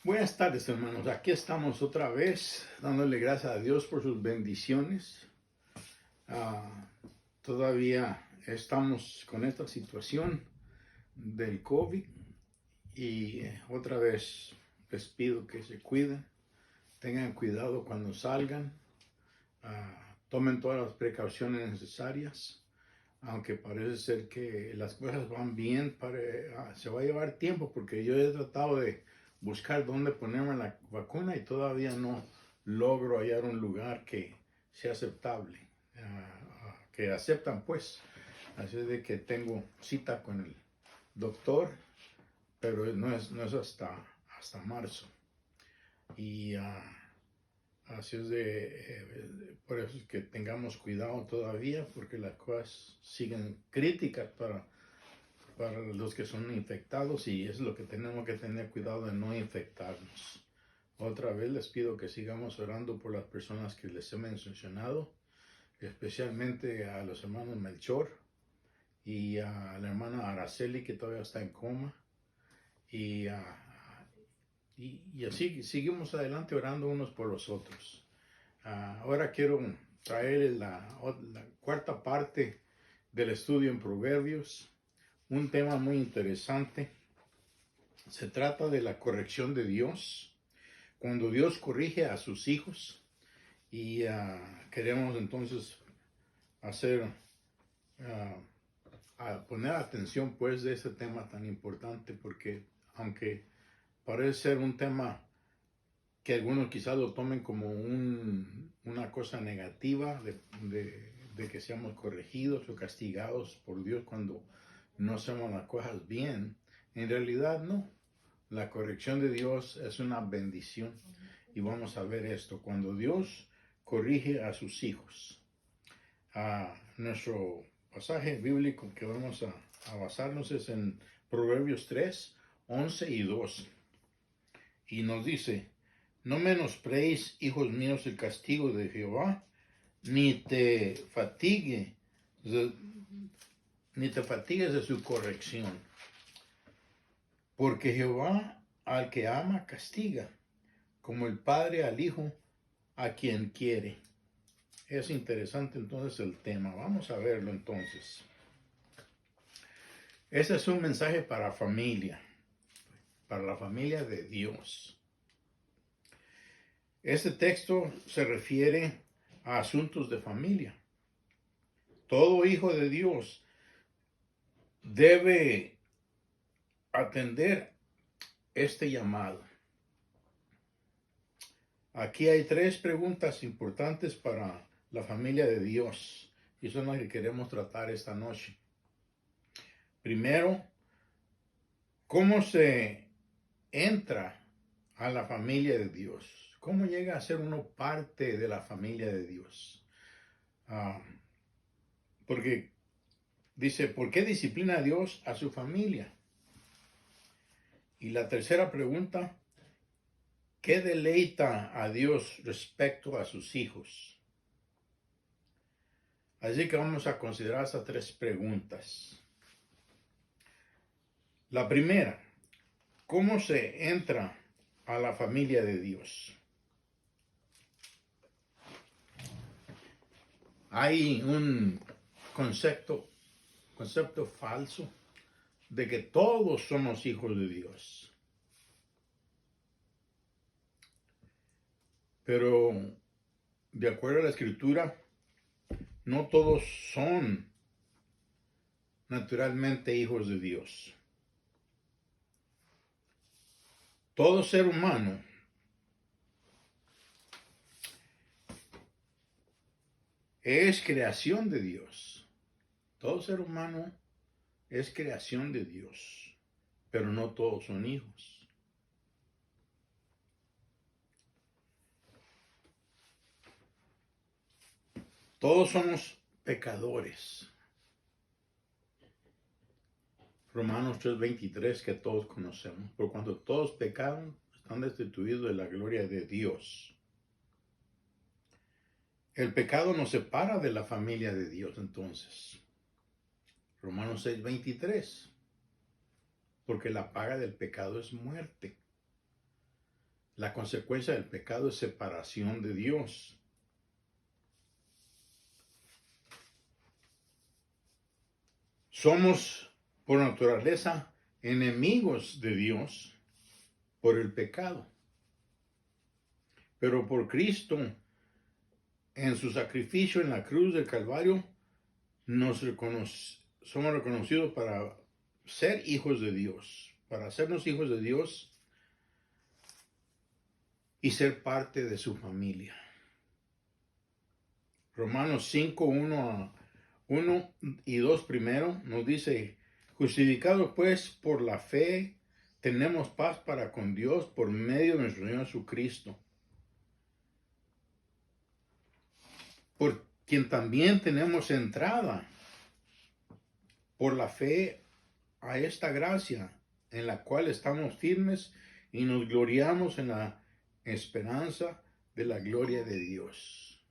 Buenas tardes, hermanos. Aquí estamos otra vez dándole gracias a Dios por sus bendiciones. Ah, Todavía estamos con esta situación del COVID y otra vez les pido que se cuiden, tengan cuidado cuando salgan, tomen todas las precauciones necesarias. Aunque parece ser que las cosas van bien, se va a llevar tiempo porque yo he tratado de buscar dónde ponerme la vacuna y todavía no logro hallar un lugar que sea aceptable, que aceptan pues. Así de que tengo cita con el doctor, pero no es hasta marzo. Y así es por eso es que tengamos cuidado todavía, porque las cosas siguen críticas para los que son infectados y es lo que tenemos que tener cuidado de no infectarnos. Otra vez les pido que sigamos orando por las personas que les he mencionado, especialmente a los hermanos Melchor y a la hermana Araceli que todavía está en coma y, y así seguimos adelante orando unos por los otros. Ahora quiero traer la cuarta parte del estudio en Proverbios, un tema muy interesante. Se trata de la corrección de Dios, cuando Dios corrige a sus hijos y queremos entonces hacer, poner atención pues de este tema tan importante porque aunque parece ser un tema que algunos quizás lo tomen como una cosa negativa de que seamos corregidos o castigados por Dios cuando no hacemos las cosas bien. En realidad no. La corrección de Dios es una bendición y vamos a ver esto. Cuando Dios corrige a sus hijos. Nuestro pasaje bíblico que vamos a basarnos es en Proverbios 3, 11 y 12. Y nos dice: no menosprecies, hijos míos, el castigo de Jehová, ni te fatigues de su corrección. Porque Jehová al que ama castiga, como el padre al hijo a quien quiere. Es interesante entonces el tema. Vamos a verlo entonces. Ese es un mensaje para familia, para la familia de Dios. Este texto se refiere a asuntos de familia. Todo hijo de Dios debe atender este llamado. Aquí hay tres preguntas importantes para la familia de Dios y son las que queremos tratar esta noche. Primero, ¿cómo se entra a la familia de Dios? ¿Cómo llega a ser uno parte de la familia de Dios? Porque dice, ¿por qué disciplina a Dios a su familia? Y la tercera pregunta, ¿qué deleita a Dios respecto a sus hijos? Así que vamos a considerar estas tres preguntas. La primera, ¿cómo se entra a la familia de Dios? Hay un concepto falso de que todos somos hijos de Dios. Pero de acuerdo a la Escritura, no todos son naturalmente hijos de Dios. Todo ser humano es creación de Dios. Todo ser humano es creación de Dios, pero no todos son hijos. Todos somos pecadores. Romanos 3:23 que todos conocemos. Por cuanto todos pecaron, están destituidos de la gloria de Dios. El pecado nos separa de la familia de Dios entonces. Romanos 6:23. Porque la paga del pecado es muerte. La consecuencia del pecado es separación de Dios. Somos por naturaleza enemigos de Dios por el pecado. Pero por Cristo, en su sacrificio en la cruz del Calvario, somos reconocidos para ser hijos de Dios, para hacernos hijos de Dios y ser parte de su familia. Romanos 5, 1 y 2 primero nos dice: justificados pues por la fe, tenemos paz para con Dios por medio de nuestro Señor Jesucristo, por quien también tenemos entrada por la fe a esta gracia en la cual estamos firmes y nos gloriamos en la esperanza de la gloria de Dios.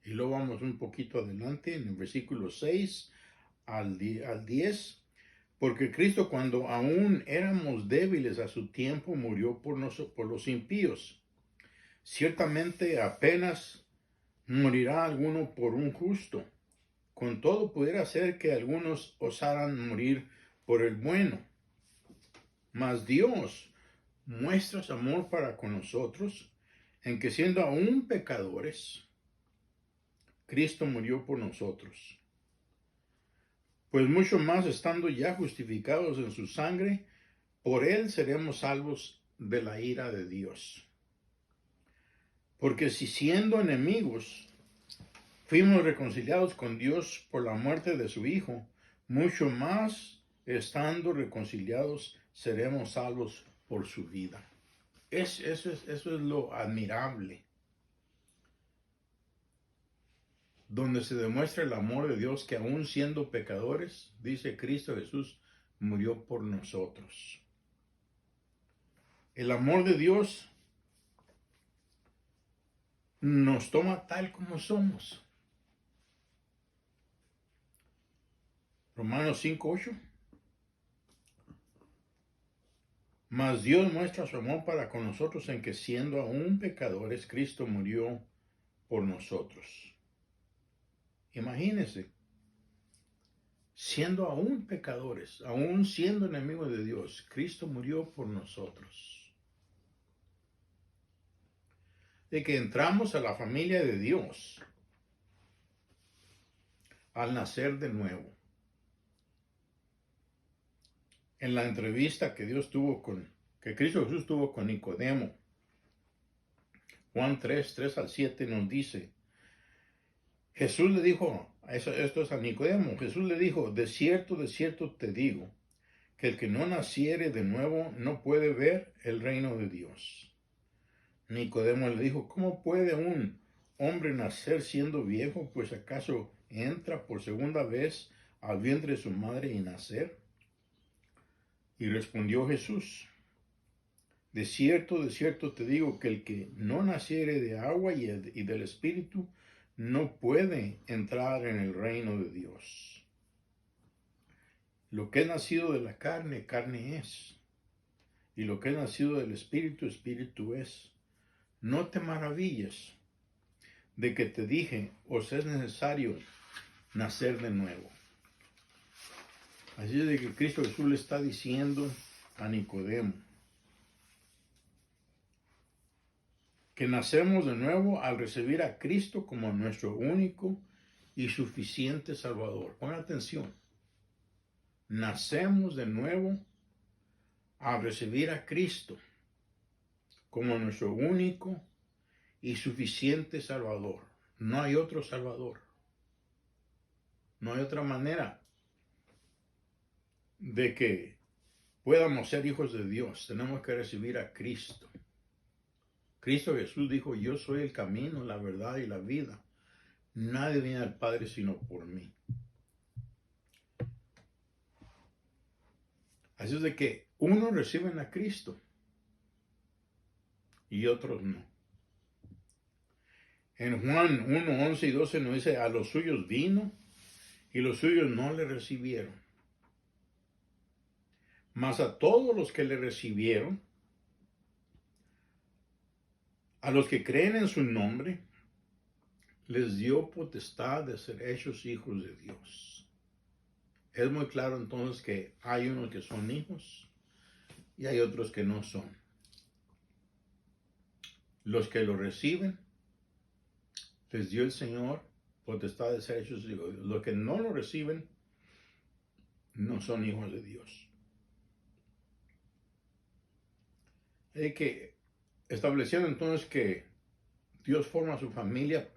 Y luego vamos un poquito adelante en el versículo 6 al 10. Porque Cristo, cuando aún éramos débiles a su tiempo, murió por los impíos. Ciertamente apenas morirá alguno por un justo. Con todo pudiera ser que algunos osaran morir por el bueno. Mas Dios muestra su amor para con nosotros, en que siendo aún pecadores, Cristo murió por nosotros. Pues mucho más estando ya justificados en su sangre, por él seremos salvos de la ira de Dios. Porque si siendo enemigos fuimos reconciliados con Dios por la muerte de su Hijo, mucho más estando reconciliados seremos salvos por su vida. Eso es lo admirable, donde se demuestra el amor de Dios, que aún siendo pecadores, dice Cristo Jesús, murió por nosotros. El amor de Dios nos toma tal como somos. Romanos 5:8. Mas Dios muestra su amor para con nosotros en que siendo aún pecadores, Cristo murió por nosotros. Imagínense, siendo aún pecadores, aún siendo enemigos de Dios, Cristo murió por nosotros. De que entramos a la familia de Dios al nacer de nuevo. En la entrevista que Cristo Jesús tuvo con Nicodemo, Juan 3 al 7 nos dice: Jesús le dijo, esto es a Nicodemo, Jesús le dijo: de cierto te digo, que el que no naciere de nuevo no puede ver el reino de Dios. Nicodemo le dijo: ¿cómo puede un hombre nacer siendo viejo? Pues ¿acaso entra por segunda vez al vientre de su madre y nacer? Y respondió Jesús: de cierto te digo, que el que no naciere de agua y del Espíritu no puede entrar en el reino de Dios. Lo que es nacido de la carne, carne es. Y lo que es nacido del Espíritu, Espíritu es. No te maravilles de que te dije: os es necesario nacer de nuevo. Así es de que Cristo Jesús le está diciendo a Nicodemo que nacemos de nuevo al recibir a Cristo como nuestro único y suficiente Salvador. Pongan atención. Nacemos de nuevo al recibir a Cristo como nuestro único y suficiente Salvador. No hay otro Salvador. No hay otra manera de que podamos ser hijos de Dios. Tenemos que recibir a Cristo. Cristo Jesús dijo: yo soy el camino, la verdad y la vida. Nadie viene al Padre sino por mí. Así es de que unos reciben a Cristo y otros no. En Juan 1, 11 y 12 nos dice: a los suyos vino y los suyos no le recibieron. Mas a todos los que le recibieron, A los que creen en su nombre, les dio potestad de ser hechos hijos de Dios. Es muy claro entonces que hay unos que son hijos y hay otros que no son. Los que lo reciben, les dio el Señor potestad de ser hechos hijos de Dios. Los que no lo reciben, no son hijos de Dios. Hay que establecer entonces que Dios forma su familia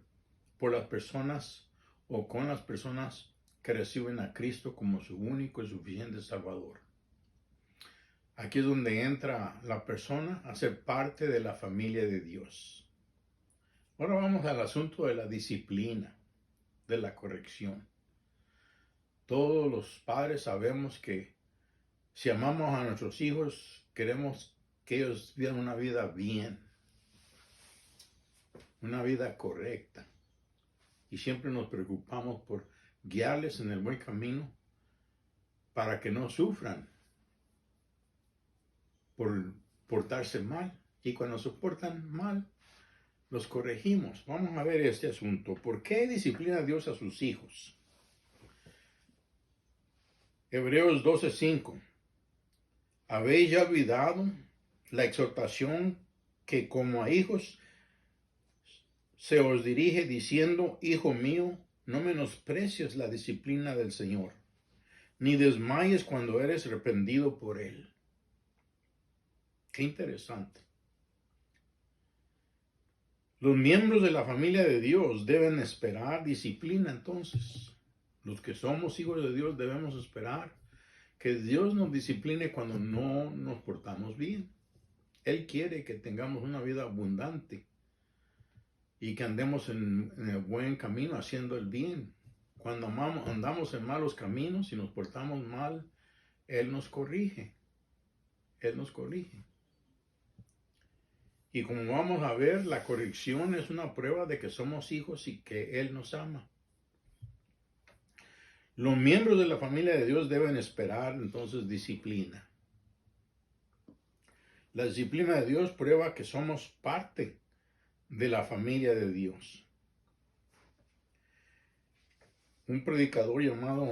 por las personas o con las personas que reciben a Cristo como su único y suficiente Salvador. Aquí es donde entra la persona a ser parte de la familia de Dios. Ahora vamos al asunto de la disciplina, de la corrección. Todos los padres sabemos que si amamos a nuestros hijos, queremos que ellos vivan una vida bien, una vida correcta. Y siempre nos preocupamos por guiarles en el buen camino para que no sufran por portarse mal. Y cuando se portan mal, los corregimos. Vamos a ver este asunto. ¿Por qué disciplina Dios a sus hijos? Hebreos 12:5. ¿Habéis ya olvidado la exhortación que como a hijos se os dirige diciendo, hijo mío, no menosprecies la disciplina del Señor, ni desmayes cuando eres reprendido por Él? Qué interesante. Los miembros de la familia de Dios deben esperar disciplina entonces. Los que somos hijos de Dios debemos esperar que Dios nos discipline cuando no nos portamos bien. Él quiere que tengamos una vida abundante y que andemos en el buen camino haciendo el bien. Cuando andamos en malos caminos y nos portamos mal, Él nos corrige. Él nos corrige. Y como vamos a ver, la corrección es una prueba de que somos hijos y que Él nos ama. Los miembros de la familia de Dios deben esperar entonces disciplina. La disciplina de Dios prueba que somos parte de la familia de Dios. Un predicador llamado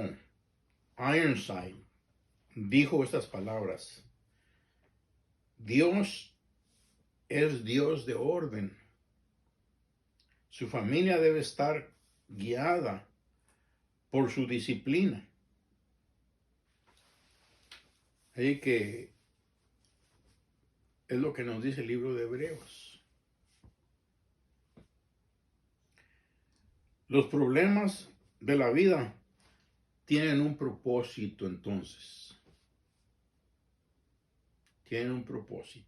Ironside dijo estas palabras: Dios es Dios de orden. Su familia debe estar guiada por su disciplina. Así que es lo que nos dice el libro de Hebreos. Los problemas de la vida tienen un propósito entonces. Tienen un propósito.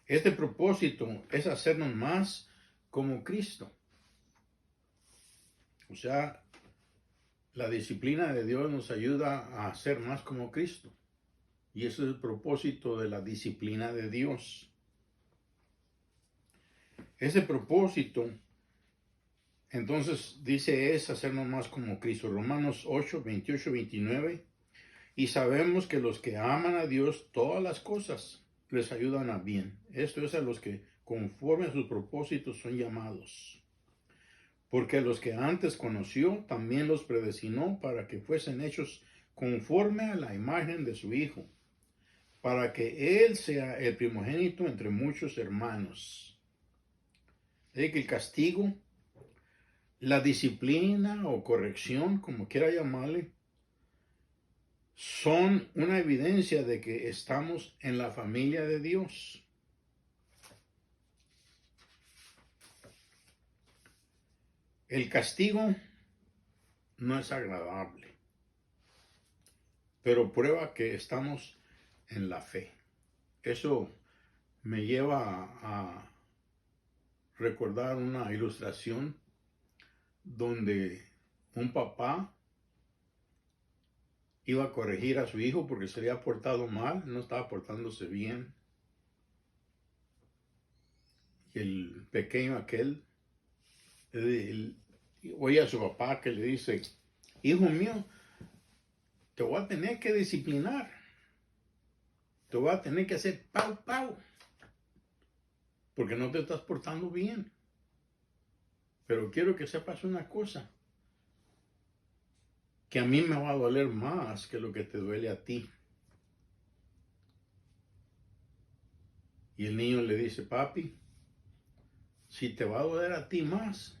Este propósito es hacernos más como Cristo. O sea, la disciplina de Dios nos ayuda a ser más como Cristo. Y ese es el propósito de la disciplina de Dios. Ese propósito, entonces, dice, es hacernos más como Cristo. Romanos 8, 28, 29. Y sabemos que los que aman a Dios, todas las cosas les ayudan a bien. Esto es a los que conforme a sus propósitos son llamados. Porque a los que antes conoció, también los predestinó para que fuesen hechos conforme a la imagen de su Hijo, para que Él sea el primogénito entre muchos hermanos. Es que el castigo, la disciplina o corrección, como quiera llamarle, son una evidencia de que estamos en la familia de Dios. El castigo no es agradable, pero prueba que estamos en la fe. Eso me lleva a recordar una ilustración donde un papá iba a corregir a su hijo porque se había portado mal, no estaba portándose bien. Y el pequeño aquel oye a su papá que le dice, hijo mío, te voy a tener que disciplinar. Te voy a tener que hacer pau, pau. porque no te estás portando bien. Pero quiero que sepas una cosa, que a mí me va a doler más que lo que te duele a ti. Y el niño le dice, papi, si te va a doler a ti más,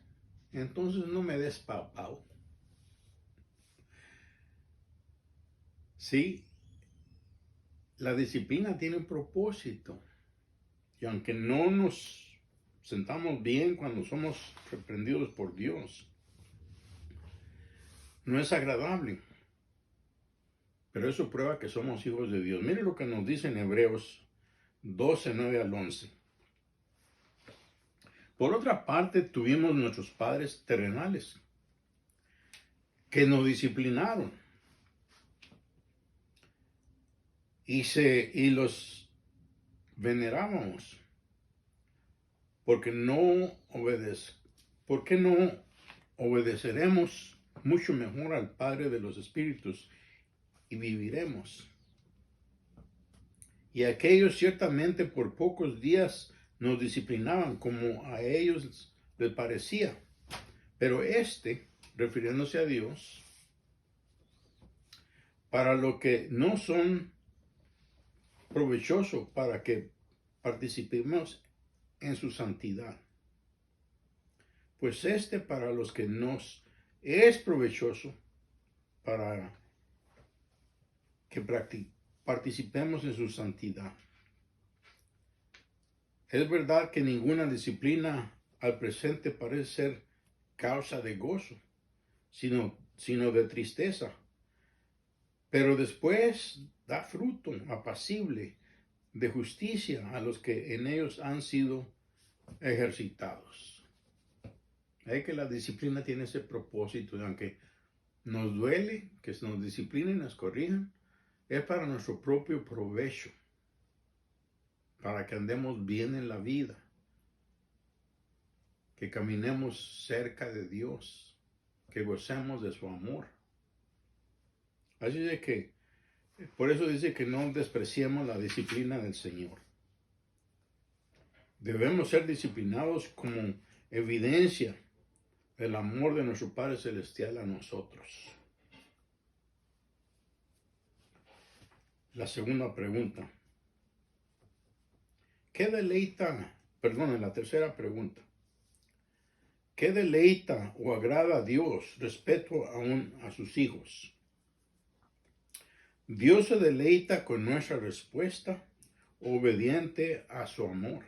entonces no me des papau. Sí, la disciplina tiene un propósito. Y aunque no nos sentamos bien cuando somos reprendidos por Dios, no es agradable. Pero eso prueba que somos hijos de Dios. Mire lo que nos dice en Hebreos 12, 9 al 11. Por otra parte, tuvimos nuestros padres terrenales que nos disciplinaron y los venerábamos porque ¿por qué no obedeceremos mucho mejor al Padre de los Espíritus y viviremos? Y aquellos ciertamente por pocos días nos disciplinaban como a ellos les parecía. Pero refiriéndose a Dios, para lo que no son provechosos para que participemos en su santidad. Pues para los que nos es provechoso para que participemos en su santidad. Es verdad que ninguna disciplina al presente parece ser causa de gozo, sino de tristeza. Pero después da fruto apacible de justicia a los que en ellos han sido ejercitados. Hay que la disciplina tiene ese propósito, y aunque nos duele que nos disciplinen, nos corrijan, es para nuestro propio provecho, para que andemos bien en la vida, que caminemos cerca de Dios, que gocemos de su amor. Así de que, por eso dice que no despreciemos la disciplina del Señor. Debemos ser disciplinados como evidencia del amor de nuestro Padre Celestial a nosotros. La segunda pregunta. La tercera pregunta. ¿Qué deleita o agrada a Dios respecto a sus hijos? Dios se deleita con nuestra respuesta obediente a su amor.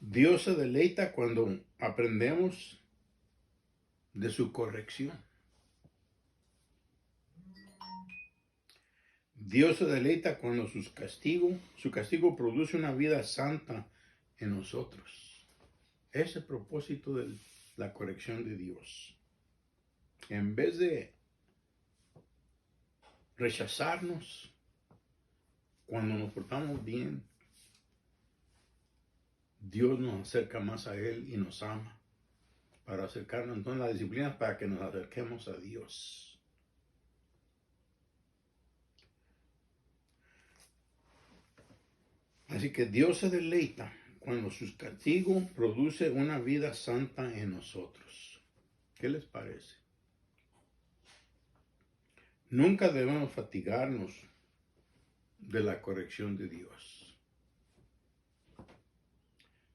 Dios se deleita cuando aprendemos de su corrección. Dios se deleita cuando su castigo produce una vida santa en nosotros. Ese es el propósito de la corrección de Dios. En vez de rechazarnos cuando nos portamos bien, Dios nos acerca más a Él y nos ama para acercarnos. Entonces la disciplina es para que nos acerquemos a Dios. Así que Dios se deleita cuando su castigo produce una vida santa en nosotros. ¿Qué les parece? Nunca debemos fatigarnos de la corrección de Dios.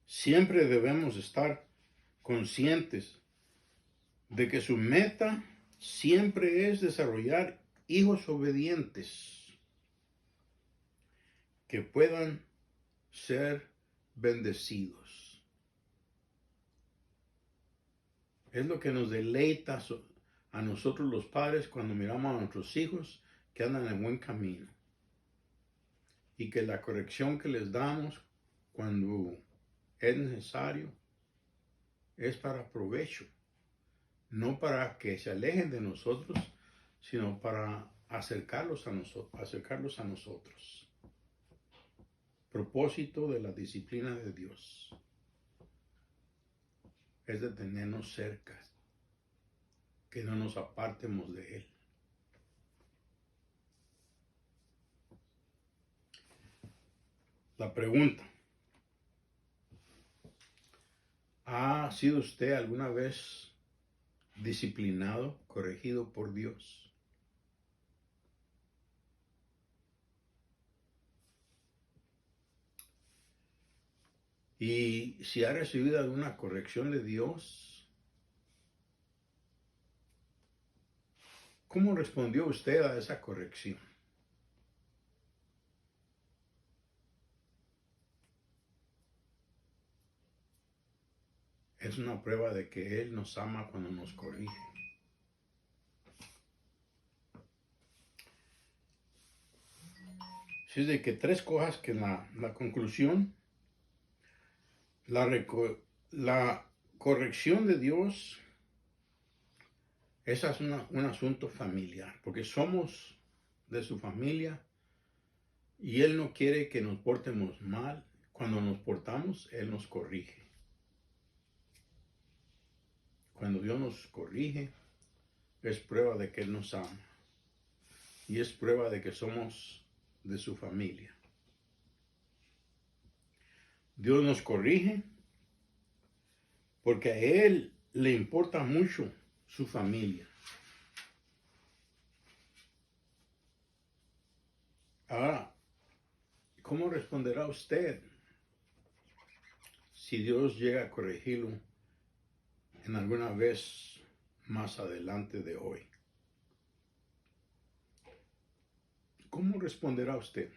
Siempre debemos estar conscientes de que su meta siempre es desarrollar hijos obedientes que puedan ser bendecidos. Es lo que nos deleita a nosotros los padres cuando miramos a nuestros hijos que andan en buen camino. Y que la corrección que les damos cuando es necesario es para provecho. No para que se alejen de nosotros, sino para acercarlos a nosotros. Propósito de la disciplina de Dios es de tenernos cerca, que no nos apartemos de Él. La pregunta: ¿ha sido usted alguna vez disciplinado, corregido por Dios? Y si ha recibido alguna corrección de Dios, ¿cómo respondió usted a esa corrección? Es una prueba de que Él nos ama cuando nos corrige. Así es de que tres cosas que la conclusión, la corrección de Dios, esa es un asunto familiar, porque somos de su familia y Él no quiere que nos portemos mal. Cuando nos portamos, Él nos corrige. Cuando Dios nos corrige, es prueba de que Él nos ama y es prueba de que somos de su familia. Dios nos corrige porque a Él le importa mucho su familia. Ahora, ¿cómo responderá usted si Dios llega a corregirlo en alguna vez más adelante de hoy? ¿Cómo responderá usted?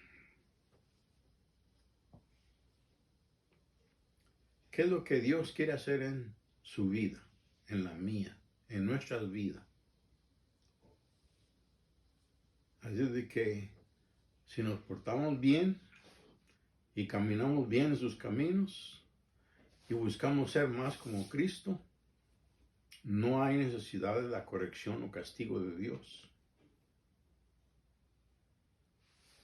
¿Qué es lo que Dios quiere hacer en su vida, en la mía, en nuestras vidas? Así de que si nos portamos bien y caminamos bien en sus caminos y buscamos ser más como Cristo, no hay necesidad de la corrección o castigo de Dios.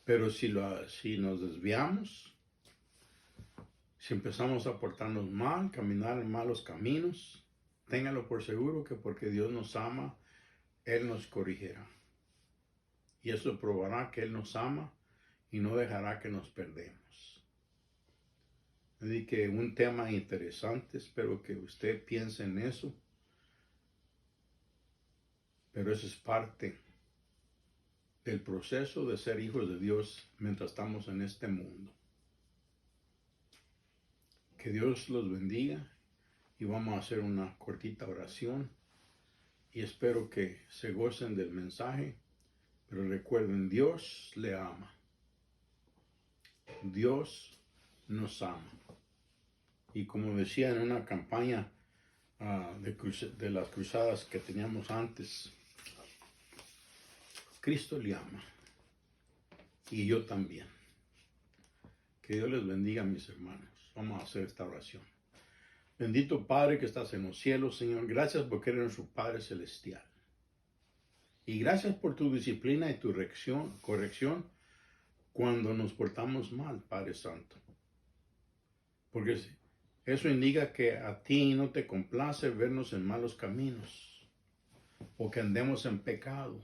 Pero si nos desviamos, si empezamos a portarnos mal, caminar en malos caminos, téngalo por seguro que porque Dios nos ama, Él nos corrigirá. Y eso probará que Él nos ama y no dejará que nos perdemos. Así que un tema interesante, espero que usted piense en eso. Pero eso es parte del proceso de ser hijos de Dios mientras estamos en este mundo. Que Dios los bendiga y vamos a hacer una cortita oración y espero que se gocen del mensaje, pero recuerden, Dios le ama. Dios nos ama. Y como decía en una campaña de las cruzadas que teníamos antes, Cristo le ama y yo también. Que Dios les bendiga, mis hermanos. Vamos a hacer esta oración. Bendito Padre que estás en los cielos, Señor, gracias porque eres nuestro Padre Celestial. Y gracias por tu disciplina y tu corrección cuando nos portamos mal, Padre Santo. Porque eso indica que a ti no te complace vernos en malos caminos o que andemos en pecado.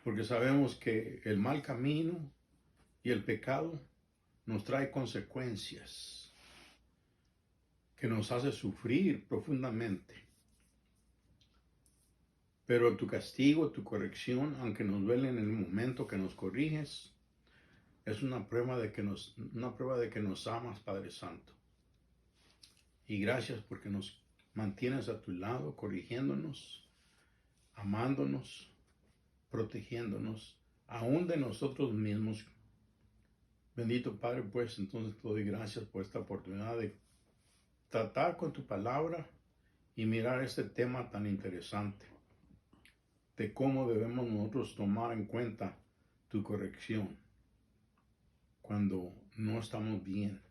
Porque sabemos que el mal camino y el pecado nos trae consecuencias que nos hace sufrir profundamente. Pero tu castigo, tu corrección, aunque nos duele en el momento que nos corriges, es una prueba de que nos amas, Padre Santo. Y gracias porque nos mantienes a tu lado, corrigiéndonos, amándonos, protegiéndonos, aún de nosotros mismos. Bendito Padre, pues entonces te doy gracias por esta oportunidad de tratar con tu palabra y mirar este tema tan interesante de cómo debemos nosotros tomar en cuenta tu corrección cuando no estamos bien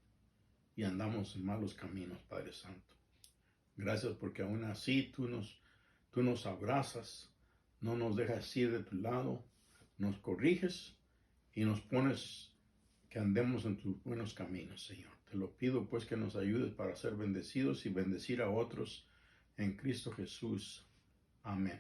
y andamos en malos caminos, Padre Santo. Gracias porque aún así tú nos abrazas, no nos dejas ir de tu lado, nos corriges y nos pones que andemos en tus buenos caminos, Señor. Te lo pido pues que nos ayudes para ser bendecidos y bendecir a otros en Cristo Jesús. Amén.